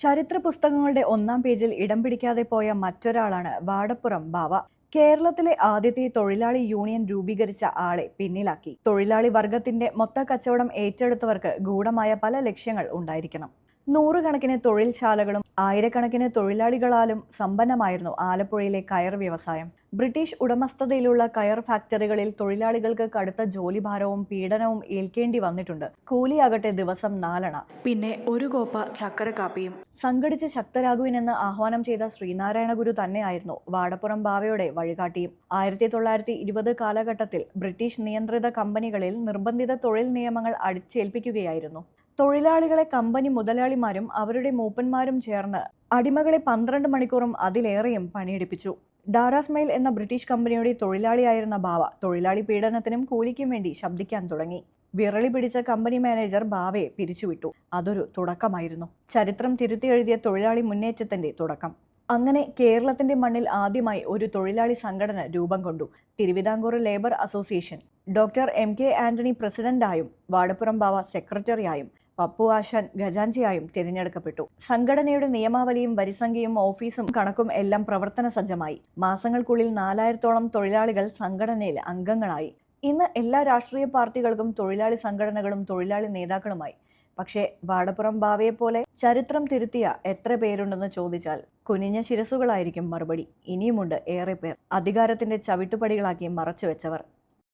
ചരിത്ര പുസ്തകങ്ങളുടെ ഒന്നാം പേജിൽ ഇടം പിടിക്കാതെ പോയ മറ്റൊരാളാണ് വാടപ്പുറം ബാവ. കേരളത്തിലെ ആദ്യത്തെ തൊഴിലാളി യൂണിയൻ രൂപീകരിച്ച ആളെ പിന്നിലാക്കി. തൊഴിലാളി വർഗത്തിന്റെ മൊത്ത കച്ചവടം ഏറ്റെടുത്തവർക്ക് ഗൂഢമായ പല ലക്ഷ്യങ്ങൾ ഉണ്ടായിരിക്കണം. നൂറുകണക്കിന് തൊഴിൽശാലകളും ആയിരക്കണക്കിന് തൊഴിലാളികളാലും സമ്പന്നമായിരുന്നു ആലപ്പുഴയിലെ കയർ വ്യവസായം. ബ്രിട്ടീഷ് ഉടമസ്ഥതയിലുള്ള കയർ ഫാക്ടറികളിൽ തൊഴിലാളികൾക്ക് കടുത്ത ജോലിഭാരവും പീഡനവും ഏൽക്കേണ്ടി വന്നിട്ടുണ്ട്. കൂലിയാകട്ടെ ദിവസം 4 അണ, പിന്നെ ഒരു കോപ്പ ചക്കര കാപ്പിയും. സംഘടിച്ച് ശക്തരാകുവിനെന്ന് ആഹ്വാനം ചെയ്ത ശ്രീനാരായണ ഗുരു തന്നെയായിരുന്നു വാടപ്പുറം ബാവയുടെ വഴികാട്ടിയും. 1920 കാലഘട്ടത്തിൽ ബ്രിട്ടീഷ് നിയന്ത്രിത കമ്പനികളിൽ നിർബന്ധിത തൊഴിൽ നിയമങ്ങൾ അടിച്ചേൽപ്പിക്കുകയായിരുന്നു. തൊഴിലാളികളെ കമ്പനി മുതലാളിമാരും അവരുടെ മൂപ്പന്മാരും ചേർന്ന് അടിമകളെ 12 മണിക്കൂറും അതിലേറെയും പണിയെടുപ്പിച്ചു. ഡാരാസ്മെയിൽ എന്ന ബ്രിട്ടീഷ് കമ്പനിയുടെ തൊഴിലാളിയായിരുന്ന ബാവ തൊഴിലാളി പീഡനത്തിനും കൂലിക്കും വേണ്ടി ശബ്ദിക്കാൻ തുടങ്ങി. വിറളി പിടിച്ച കമ്പനി മാനേജർ ബാവയെ പിരിച്ചുവിട്ടു. അതൊരു തുടക്കമായിരുന്നു, ചരിത്രം തിരുത്തി എഴുതിയ തൊഴിലാളി മുന്നേറ്റത്തിന്റെ തുടക്കം. അങ്ങനെ കേരളത്തിന്റെ മണ്ണിൽ ആദ്യമായി ഒരു തൊഴിലാളി സംഘടന രൂപം കൊണ്ടു. Thiruvithamkoor labour association. Doctor MK Antony പ്രസിഡന്റായും വാടപ്പുറം ബാവ സെക്രട്ടറിയായും പപ്പു ആശാൻ ഖജാൻജിയായും തിരഞ്ഞെടുക്കപ്പെട്ടു. സംഘടനയുടെ നിയമാവലിയും വരിസംഖ്യയും ഓഫീസും കണക്കും എല്ലാം പ്രവർത്തന സജ്ജമായി. മാസങ്ങൾക്കുള്ളിൽ 4000-ഓളം തൊഴിലാളികൾ സംഘടനയിൽ അംഗങ്ങളായി. ഇന്ന് എല്ലാ രാഷ്ട്രീയ പാർട്ടികൾക്കും തൊഴിലാളി സംഘടനകളും തൊഴിലാളി നേതാക്കളുമായി. പക്ഷേ വാടപ്പുറം ബാവയെപ്പോലെ ചരിത്രം തിരുത്തിയ എത്ര പേരുണ്ടെന്ന് ചോദിച്ചാൽ കുനിഞ്ഞ ശിരസുകളായിരിക്കും മറുപടി. ഇനിയുമുണ്ട് ഏറെ പേർ, അധികാരത്തിന്റെ ചവിട്ടുപടികളാക്കി മറച്ചുവെച്ചവർ.